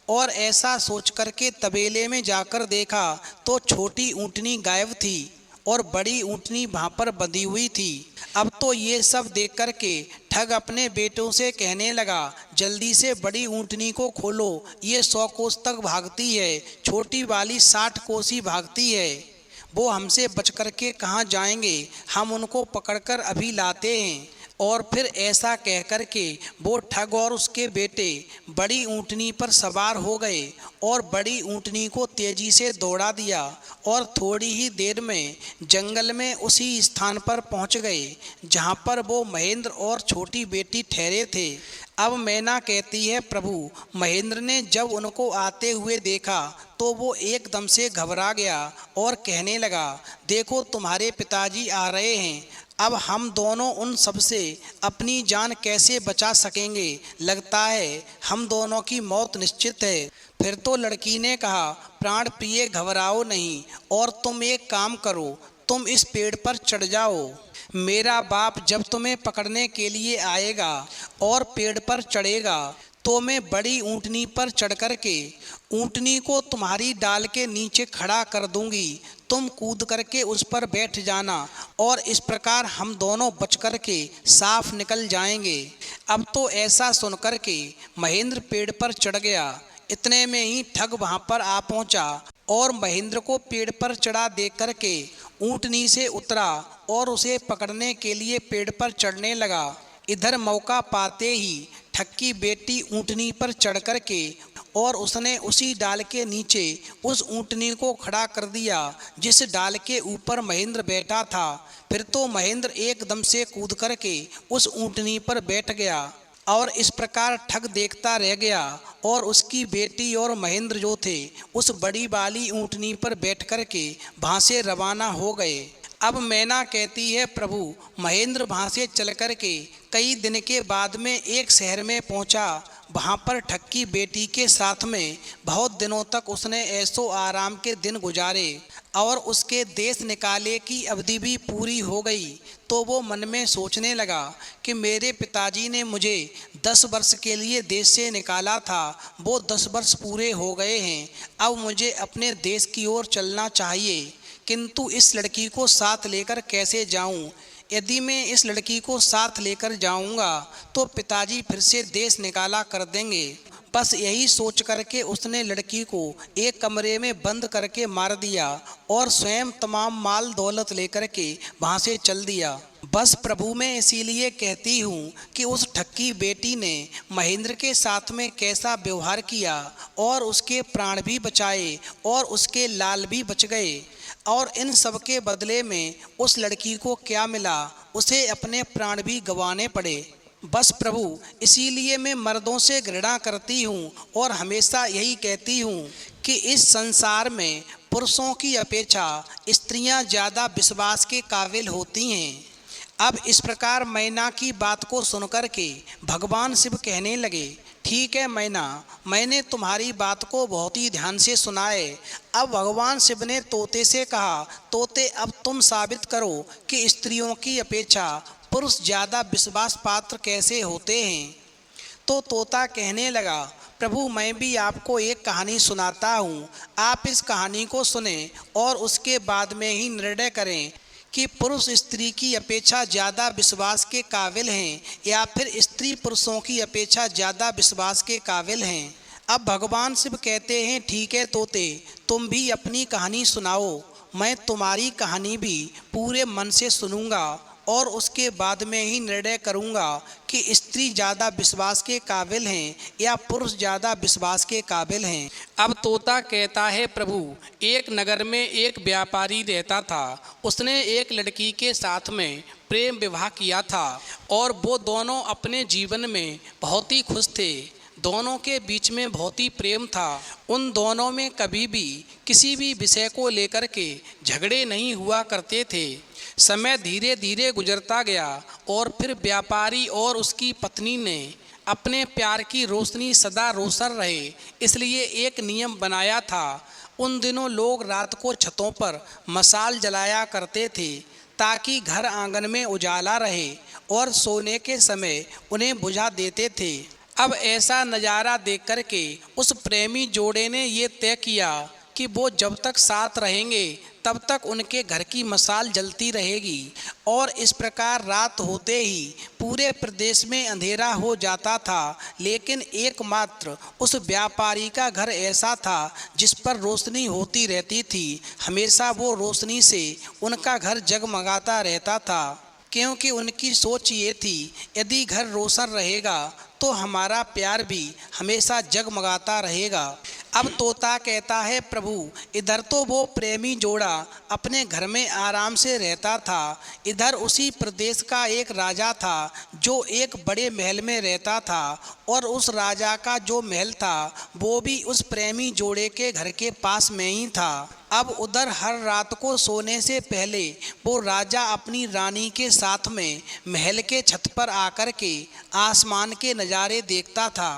और ऐसा सोच कर के तबेले में जाकर देखा तो छोटी ऊँटनी गायब थी और बड़ी ऊँटनी वहाँ पर बंधी हुई थी। अब तो ये सब देख कर के ठग अपने बेटों से कहने लगा, जल्दी से बड़ी ऊँटनी को खोलो, ये 100 कोस तक भागती है, छोटी वाली 60 कोस ही भागती है, वो हमसे बच कर के कहाँ जाएंगे, हम उनको पकड़कर अभी लाते हैं। और फिर ऐसा कह कर के वो ठग और उसके बेटे बड़ी ऊँटनी पर सवार हो गए और बड़ी ऊँटनी को तेजी से दौड़ा दिया और थोड़ी ही देर में जंगल में उसी स्थान पर पहुंच गए जहां पर वो महेंद्र और छोटी बेटी ठहरे थे। अब मैना कहती है, प्रभु महेंद्र ने जब उनको आते हुए देखा तो वो एकदम से घबरा गया और कहने लगा, देखो तुम्हारे पिताजी आ रहे हैं, अब हम दोनों उन सब से अपनी जान कैसे बचा सकेंगे, लगता है हम दोनों की मौत निश्चित है। फिर तो लड़की ने कहा, प्राण प्रिय घबराओ नहीं, और तुम एक काम करो, तुम इस पेड़ पर चढ़ जाओ, मेरा बाप जब तुम्हें पकड़ने के लिए आएगा और पेड़ पर चढ़ेगा तो मैं बड़ी ऊँटनी पर चढ़ कर के ऊँटनी को तुम्हारी डाल के नीचे खड़ा कर दूंगी, तुम कूद करके उस पर बैठ जाना और इस प्रकार हम दोनों बच कर के साफ निकल जाएंगे। अब तो ऐसा सुनकर के महेंद्र पेड़ पर चढ़ गया। इतने में ही ठग वहाँ पर आ पहुँचा और महेंद्र को पेड़ पर चढ़ा देख कर के ऊँटनी से उतरा और उसे पकड़ने के लिए पेड़ पर चढ़ने लगा। इधर मौका पाते ही ठग की बेटी ऊँटनी पर चढ़ कर के और उसने उसी डाल के नीचे उस ऊँटनी को खड़ा कर दिया जिस डाल के ऊपर महेंद्र बैठा था। फिर तो महेंद्र एकदम से कूद कर के उस ऊँटनी पर बैठ गया और इस प्रकार ठग देखता रह गया और उसकी बेटी और महेंद्र जो थे उस बड़ी वाली ऊँटनी पर बैठ कर के वहाँ से रवाना हो गए। अब मैना कहती है, प्रभु महेंद्र वहाँ से चल कर के कई दिन के बाद में एक शहर में पहुँचा। वहाँ पर ठग की बेटी के साथ में बहुत दिनों तक उसने ऐसो आराम के दिन गुजारे। और उसके देश निकाले की अवधि भी पूरी हो गई, तो वो मन में सोचने लगा कि मेरे पिताजी ने मुझे 10 वर्ष के लिए देश से निकाला था, वो 10 वर्ष पूरे हो गए हैं, अब मुझे अपने देश की ओर चलना चाहिए, किंतु इस लड़की को साथ लेकर कैसे जाऊं? यदि मैं इस लड़की को साथ लेकर जाऊंगा तो पिताजी फिर से देश निकाला कर देंगे। बस यही सोच करके उसने लड़की को एक कमरे में बंद करके मार दिया और स्वयं तमाम माल दौलत लेकर के वहाँ से चल दिया। बस प्रभु मैं इसीलिए कहती हूँ कि उस ठक्की बेटी ने महेंद्र के साथ में कैसा व्यवहार किया और उसके प्राण भी बचाए और उसके लाल भी बच गए, और इन सब के बदले में उस लड़की को क्या मिला? उसे अपने प्राण भी गंवाने पड़े। बस प्रभु इसीलिए मैं मर्दों से घृणा करती हूँ और हमेशा यही कहती हूँ कि इस संसार में पुरुषों की अपेक्षा स्त्रियाँ ज़्यादा विश्वास के काबिल होती हैं। अब इस प्रकार मैना की बात को सुनकर के भगवान शिव कहने लगे, ठीक है मैना, मैंने तुम्हारी बात को बहुत ही ध्यान से सुना है। अब भगवान शिव ने तोते से कहा, तोते अब तुम साबित करो कि स्त्रियों की अपेक्षा पुरुष ज़्यादा विश्वास पात्र कैसे होते हैं। तो तोता कहने लगा, प्रभु मैं भी आपको एक कहानी सुनाता हूँ, आप इस कहानी को सुने और उसके बाद में ही निर्णय करें कि पुरुष स्त्री की अपेक्षा ज़्यादा विश्वास के काबिल हैं या फिर स्त्री पुरुषों की अपेक्षा ज़्यादा विश्वास के काबिल हैं। अब भगवान शिव कहते हैं, ठीक है तोते, तुम भी अपनी कहानी सुनाओ, मैं तुम्हारी कहानी भी पूरे मन से सुनूंगा और उसके बाद में ही निर्णय करूंगा कि स्त्री ज़्यादा विश्वास के काबिल हैं या पुरुष ज़्यादा विश्वास के काबिल हैं। अब तोता कहता है, प्रभु एक नगर में एक व्यापारी रहता था, उसने एक लड़की के साथ में प्रेम विवाह किया था और वो दोनों अपने जीवन में बहुत ही खुश थे। दोनों के बीच में बहुत ही प्रेम था। उन दोनों में कभी भी किसी भी विषय को लेकर के झगड़े नहीं हुआ करते थे। समय धीरे धीरे गुजरता गया और फिर व्यापारी और उसकी पत्नी ने अपने प्यार की रोशनी सदा रोशन रहे इसलिए एक नियम बनाया था। उन दिनों लोग रात को छतों पर मशाल जलाया करते थे ताकि घर आंगन में उजाला रहे और सोने के समय उन्हें बुझा देते थे। अब ऐसा नज़ारा देख कर के उस प्रेमी जोड़े ने ये तय किया कि वो जब तक साथ रहेंगे तब तक उनके घर की मशाल जलती रहेगी। और इस प्रकार रात होते ही पूरे प्रदेश में अंधेरा हो जाता था, लेकिन एकमात्र उस व्यापारी का घर ऐसा था जिस पर रोशनी होती रहती थी। हमेशा वो रोशनी से उनका घर जगमगाता रहता था, क्योंकि उनकी सोच ये थी, यदि घर रोशन रहेगा तो हमारा प्यार भी हमेशा जगमगाता रहेगा। अब तोता कहता है, प्रभु इधर तो वो प्रेमी जोड़ा अपने घर में आराम से रहता था, इधर उसी प्रदेश का एक राजा था जो एक बड़े महल में रहता था और उस राजा का जो महल था वो भी उस प्रेमी जोड़े के घर के पास में ही था। अब उधर हर रात को सोने से पहले वो राजा अपनी रानी के साथ में महल के छत पर आकर के आसमान के नज़ारे देखता था।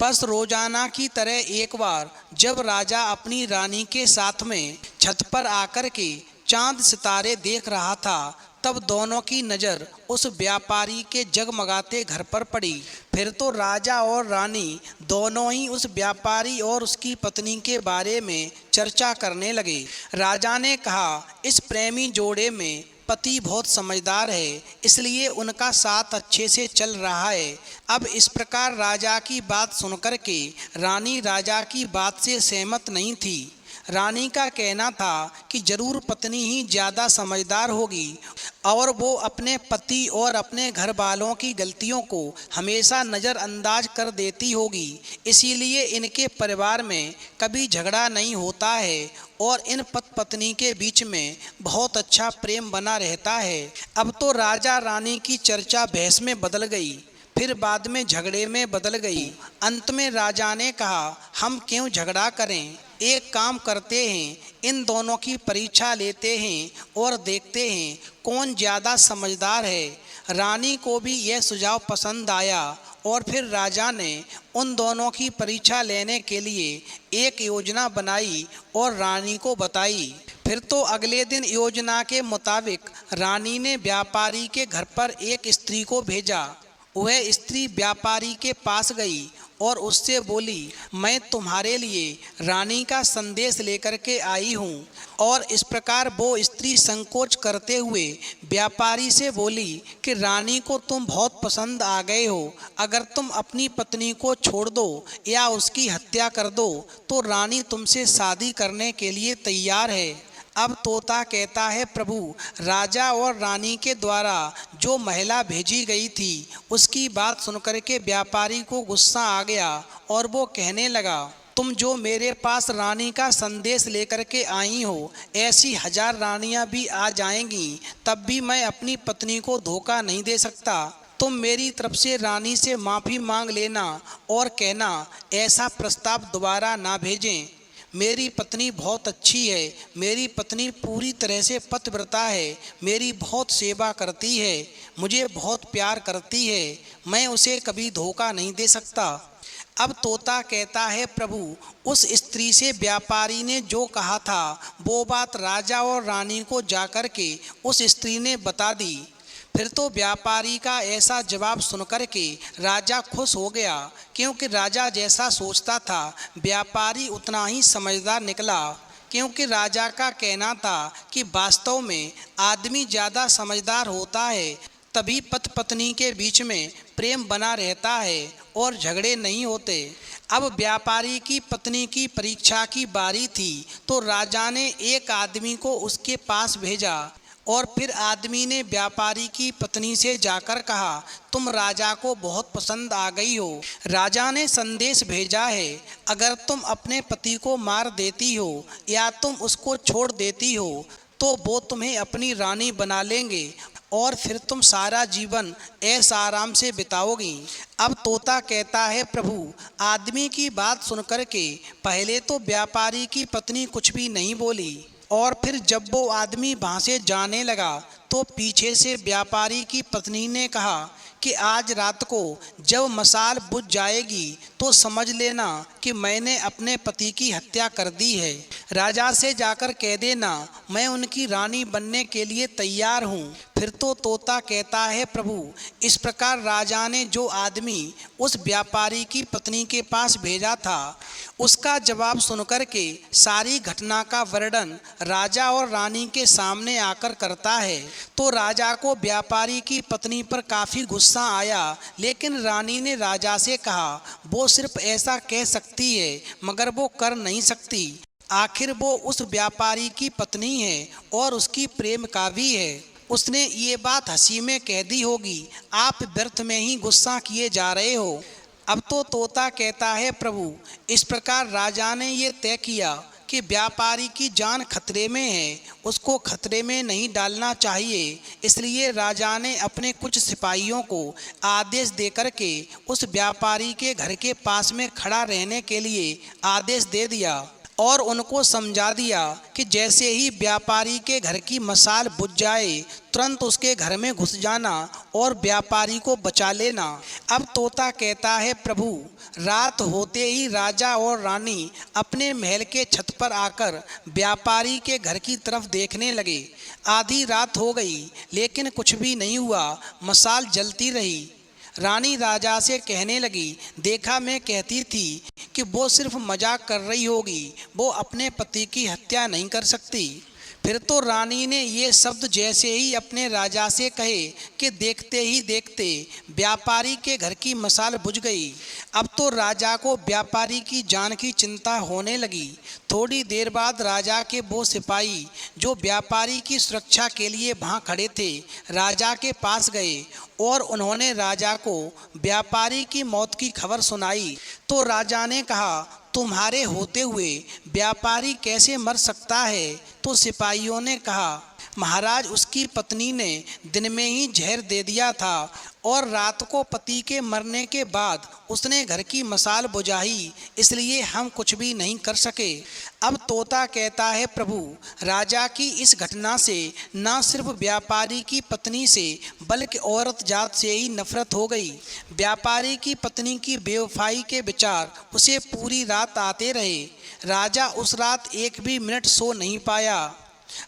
बस रोजाना की तरह एक बार जब राजा अपनी रानी के साथ में छत पर आकर के चांद सितारे देख रहा था, तब दोनों की नज़र उस व्यापारी के जगमगाते घर पर पड़ी। फिर तो राजा और रानी दोनों ही उस व्यापारी और उसकी पत्नी के बारे में चर्चा करने लगे। राजा ने कहा, इस प्रेमी जोड़े में पति बहुत समझदार है, इसलिए उनका साथ अच्छे से चल रहा है। अब इस प्रकार राजा की बात सुनकर के रानी राजा की बात से सहमत नहीं थी। रानी का कहना था कि जरूर पत्नी ही ज़्यादा समझदार होगी और वो अपने पति और अपने घर वालों की गलतियों को हमेशा नज़रअंदाज कर देती होगी, इसीलिए इनके परिवार में कभी झगड़ा नहीं होता है और इन पति पत्नी के बीच में बहुत अच्छा प्रेम बना रहता है। अब तो राजा रानी की चर्चा बहस में बदल गई, फिर बाद में झगड़े में बदल गई। अंत में राजा ने कहा, हम क्यों झगड़ा करें, एक काम करते हैं, इन दोनों की परीक्षा लेते हैं और देखते हैं कौन ज़्यादा समझदार है। रानी को भी यह सुझाव पसंद आया और फिर राजा ने उन दोनों की परीक्षा लेने के लिए एक योजना बनाई और रानी को बताई। फिर तो अगले दिन योजना के मुताबिक रानी ने व्यापारी के घर पर एक स्त्री को भेजा। वह स्त्री व्यापारी के पास गई और उससे बोली, मैं तुम्हारे लिए रानी का संदेश लेकर के आई हूँ। और इस प्रकार वो स्त्री संकोच करते हुए व्यापारी से बोली कि रानी को तुम बहुत पसंद आ गए हो। अगर तुम अपनी पत्नी को छोड़ दो या उसकी हत्या कर दो तो रानी तुमसे शादी करने के लिए तैयार है। अब तोता कहता है, प्रभु, राजा और रानी के द्वारा जो महिला भेजी गई थी उसकी बात सुनकर के व्यापारी को गुस्सा आ गया और वो कहने लगा, तुम जो मेरे पास रानी का संदेश लेकर के आई हो, ऐसी 1000 रानियां भी आ जाएंगी तब भी मैं अपनी पत्नी को धोखा नहीं दे सकता। तुम मेरी तरफ से रानी से माफ़ी मांग लेना और कहना ऐसा प्रस्ताव दोबारा ना भेजें। मेरी पत्नी बहुत अच्छी है। मेरी पत्नी पूरी तरह से पतिव्रता है। मेरी बहुत सेवा करती है, मुझे बहुत प्यार करती है। मैं उसे कभी धोखा नहीं दे सकता। अब तोता कहता है, प्रभु, उस स्त्री से व्यापारी ने जो कहा था वो बात राजा और रानी को जाकर के उस स्त्री ने बता दी। फिर तो व्यापारी का ऐसा जवाब सुनकर के राजा खुश हो गया, क्योंकि राजा जैसा सोचता था व्यापारी उतना ही समझदार निकला। क्योंकि राजा का कहना था कि वास्तव में आदमी ज़्यादा समझदार होता है, तभी पति पत्नी के बीच में प्रेम बना रहता है और झगड़े नहीं होते। अब व्यापारी की पत्नी की परीक्षा की बारी थी तो राजा ने एक आदमी को उसके पास भेजा और फिर आदमी ने व्यापारी की पत्नी से जाकर कहा, तुम राजा को बहुत पसंद आ गई हो। राजा ने संदेश भेजा है, अगर तुम अपने पति को मार देती हो या तुम उसको छोड़ देती हो तो वो तुम्हें अपनी रानी बना लेंगे और फिर तुम सारा जीवन ऐश आराम से बिताओगी। अब तोता कहता है, प्रभु, आदमी की बात सुनकर के पहले तो व्यापारी की पत्नी कुछ भी नहीं बोली और फिर जब वो आदमी वहाँ से जाने लगा तो पीछे से व्यापारी की पत्नी ने कहा कि आज रात को जब मशाल बुझ जाएगी तो समझ लेना कि मैंने अपने पति की हत्या कर दी है। राजा से जाकर कह देना मैं उनकी रानी बनने के लिए तैयार हूँ। फिर तो तोता कहता है, प्रभु, इस प्रकार राजा ने जो आदमी उस व्यापारी की पत्नी के पास भेजा था उसका जवाब सुनकर के सारी घटना का वर्णन राजा और रानी के सामने आकर करता है। तो राजा को व्यापारी की पत्नी पर काफ़ी गुस्सा आया, लेकिन रानी ने राजा से कहा वो सिर्फ ऐसा कह सकती है मगर वो कर नहीं सकती। आखिर वो उस व्यापारी की पत्नी है और उसकी प्रेम का भी है। उसने ये बात हंसी में कह दी होगी, आप व्यर्थ में ही गुस्सा किए जा रहे हो। अब तो तोता कहता है, प्रभु, इस प्रकार राजा ने ये तय किया कि व्यापारी की जान खतरे में है, उसको खतरे में नहीं डालना चाहिए। इसलिए राजा ने अपने कुछ सिपाहियों को आदेश देकर के उस व्यापारी के घर के पास में खड़ा रहने के लिए आदेश दे दिया और उनको समझा दिया कि जैसे ही व्यापारी के घर की मशाल बुझ जाए तुरंत उसके घर में घुस जाना और व्यापारी को बचा लेना। अब तोता कहता है, प्रभु, रात होते ही राजा और रानी अपने महल के छत पर आकर व्यापारी के घर की तरफ देखने लगे। आधी रात हो गई लेकिन कुछ भी नहीं हुआ, मशाल जलती रही। रानी राजा से कहने लगी, देखा, मैं कहती थी कि वो सिर्फ मजाक कर रही होगी, वो अपने पति की हत्या नहीं कर सकती। फिर तो रानी ने ये शब्द जैसे ही अपने राजा से कहे कि देखते ही देखते व्यापारी के घर की मशाल बुझ गई। अब तो राजा को व्यापारी की जान की चिंता होने लगी। थोड़ी देर बाद राजा के वो सिपाही जो व्यापारी की सुरक्षा के लिए वहाँ खड़े थे राजा के पास गए और उन्होंने राजा को व्यापारी की मौत की खबर सुनाई। तो राजा ने कहा, तुम्हारे होते हुए व्यापारी कैसे मर सकता है? तो सिपाहियों ने कहा, महाराज, उसकी पत्नी ने दिन में ही जहर दे दिया था और रात को पति के मरने के बाद उसने घर की मशाल बुझाई, इसलिए हम कुछ भी नहीं कर सके। अब तोता कहता है, प्रभु, राजा की इस घटना से न सिर्फ व्यापारी की पत्नी से बल्कि औरत जात से ही नफरत हो गई। व्यापारी की पत्नी की बेवफाई के विचार उसे पूरी रात आते रहे। राजा उस रात एक भी मिनट सो नहीं पाया।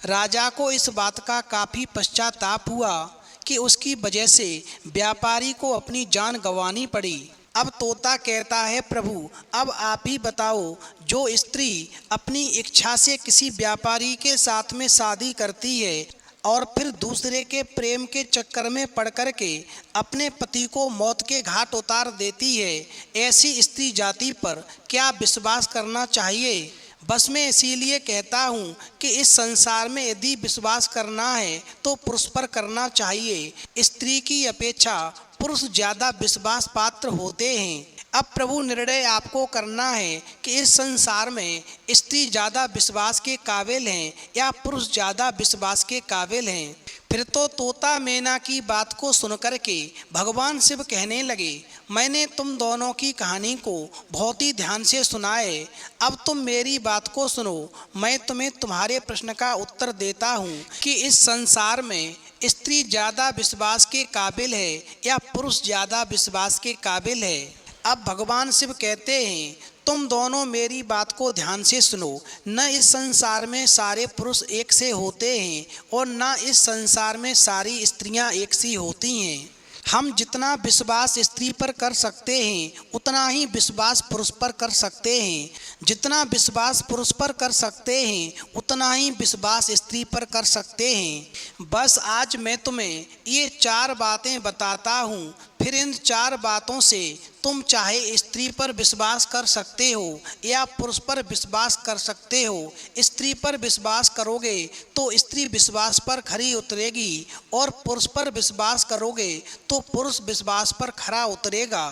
राजा को इस बात का काफ़ी पश्चाताप हुआ कि उसकी वजह से व्यापारी को अपनी जान गंवानी पड़ी। अब तोता कहता है, प्रभु अब आप ही बताओ, जो स्त्री अपनी इच्छा से किसी व्यापारी के साथ में शादी करती है और फिर दूसरे के प्रेम के चक्कर में पड़ कर के अपने पति को मौत के घाट उतार देती है, ऐसी स्त्री जाति पर क्या विश्वास करना चाहिए? बस मैं इसीलिए कहता हूँ कि इस संसार में यदि विश्वास करना है तो पुरुष पर करना चाहिए। स्त्री की अपेक्षा पुरुष ज़्यादा विश्वास पात्र होते हैं। अब प्रभु निर्णय आपको करना है कि इस संसार में स्त्री ज़्यादा विश्वास के काबिल हैं या पुरुष ज़्यादा विश्वास के काबिल हैं। फिर तो तोता मैना की बात को सुनकर के भगवान शिव कहने लगे, मैंने तुम दोनों की कहानी को बहुत ही ध्यान से सुना है, अब तुम मेरी बात को सुनो। मैं तुम्हें तुम्हारे प्रश्न का उत्तर देता हूँ कि इस संसार में स्त्री ज़्यादा विश्वास के काबिल है या पुरुष ज़्यादा विश्वास के काबिल है। अब भगवान शिव कहते हैं, तुम दोनों मेरी बात को ध्यान से सुनो। न इस संसार में सारे पुरुष एक से होते हैं और न इस संसार में सारी स्त्रियां एक सी होती हैं। हम जितना विश्वास स्त्री पर कर सकते हैं उतना ही विश्वास पुरुष पर कर सकते हैं। जितना विश्वास पुरुष पर कर सकते हैं उतना ही विश्वास स्त्री पर कर सकते हैं। बस आज मैं तुम्हें ये 4 बातें बताता हूँ, फिर इन 4 बातों से तुम चाहे स्त्री पर विश्वास कर सकते हो या पुरुष पर विश्वास कर सकते हो। स्त्री पर विश्वास करोगे तो स्त्री विश्वास पर खरी उतरेगी और पुरुष पर विश्वास करोगे तो पुरुष विश्वास पर खरा उतरेगा।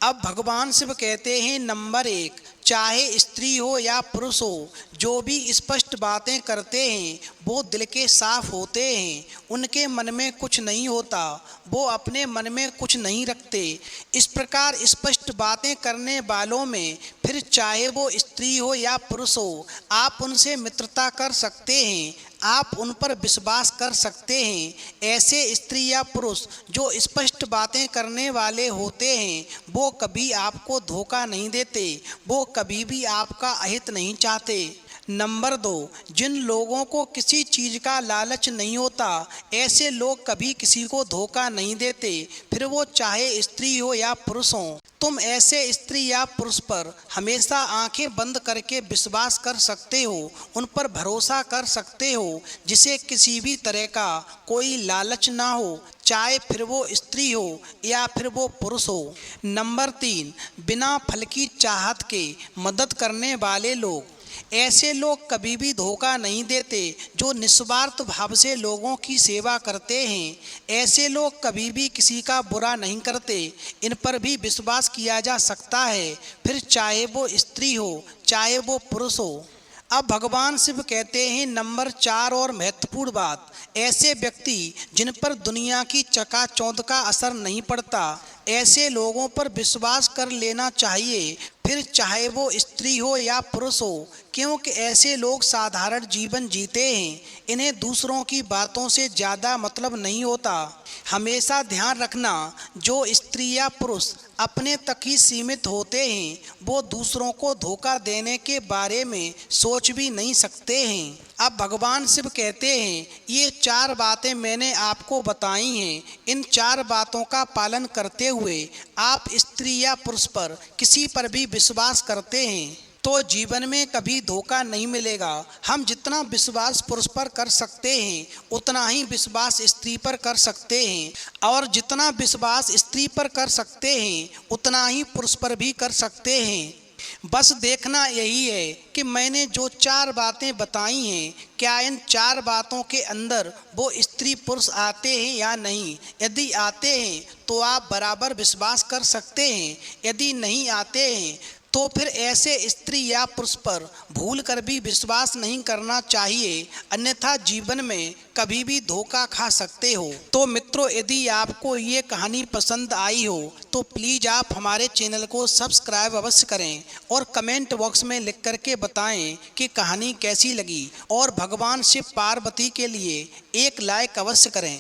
अब भगवान शिव कहते हैं, नंबर 1, चाहे स्त्री हो या पुरुष हो, जो भी स्पष्ट बातें करते हैं वो दिल के साफ होते हैं। उनके मन में कुछ नहीं होता, वो अपने मन में कुछ नहीं रखते। इस प्रकार स्पष्ट बातें करने वालों में फिर चाहे वो स्त्री हो या पुरुष हो, आप उनसे मित्रता कर सकते हैं, आप उन पर विश्वास कर सकते हैं। ऐसे स्त्री या पुरुष जो स्पष्ट बातें करने वाले होते हैं वो कभी आपको धोखा नहीं देते, वो कभी भी आपका अहित नहीं चाहते। नंबर 2, जिन लोगों को किसी चीज़ का लालच नहीं होता ऐसे लोग कभी किसी को धोखा नहीं देते, फिर वो चाहे स्त्री हो या पुरुष हो। तुम ऐसे स्त्री या पुरुष पर हमेशा आंखें बंद करके विश्वास कर सकते हो, उन पर भरोसा कर सकते हो जिसे किसी भी तरह का कोई लालच ना हो, चाहे फिर वो स्त्री हो या फिर वो पुरुष हो। नंबर 3, बिना फल की चाहत के मदद करने वाले लोग। ऐसे लोग कभी भी धोखा नहीं देते जो निस्वार्थ भाव से लोगों की सेवा करते हैं। ऐसे लोग कभी भी किसी का बुरा नहीं करते, इन पर भी विश्वास किया जा सकता है, फिर चाहे वो स्त्री हो चाहे वो पुरुष हो। अब भगवान शिव कहते हैं, नंबर 4 और महत्वपूर्ण बात, ऐसे व्यक्ति जिन पर दुनिया की चकाचौंध का असर नहीं पड़ता, ऐसे लोगों पर विश्वास कर लेना चाहिए, फिर चाहे वो स्त्री हो या पुरुष हो, क्योंकि ऐसे लोग साधारण जीवन जीते हैं, इन्हें दूसरों की बातों से ज़्यादा मतलब नहीं होता। हमेशा ध्यान रखना, जो स्त्री या पुरुष अपने तक ही सीमित होते हैं वो दूसरों को धोखा देने के बारे में सोच भी नहीं सकते हैं। अब भगवान शिव कहते हैं, ये 4 बातें मैंने आपको बताई हैं, इन 4 बातों का पालन करते हुए आप स्त्री या पुरुष पर किसी पर भी विश्वास करते हैं तो जीवन में कभी धोखा नहीं मिलेगा। हम जितना विश्वास पुरुष पर कर सकते हैं उतना ही विश्वास स्त्री पर कर सकते हैं, और जितना विश्वास स्त्री पर कर सकते हैं उतना ही पुरुष पर भी कर सकते हैं। बस देखना यही है कि मैंने जो 4 बातें बताई हैं, क्या इन 4 बातों के अंदर वो स्त्री पुरुष आते हैं या नहीं। यदि आते हैं तो आप बराबर विश्वास कर सकते हैं, यदि नहीं आते हैं तो फिर ऐसे स्त्री या पुरुष पर भूल कर भी विश्वास नहीं करना चाहिए, अन्यथा जीवन में कभी भी धोखा खा सकते हो। तो मित्रों, यदि आपको ये कहानी पसंद आई हो तो प्लीज़ आप हमारे चैनल को सब्सक्राइब अवश्य करें और कमेंट बॉक्स में लिख करके बताएं कि कहानी कैसी लगी, और भगवान शिव पार्वती के लिए एक लाइक अवश्य करें।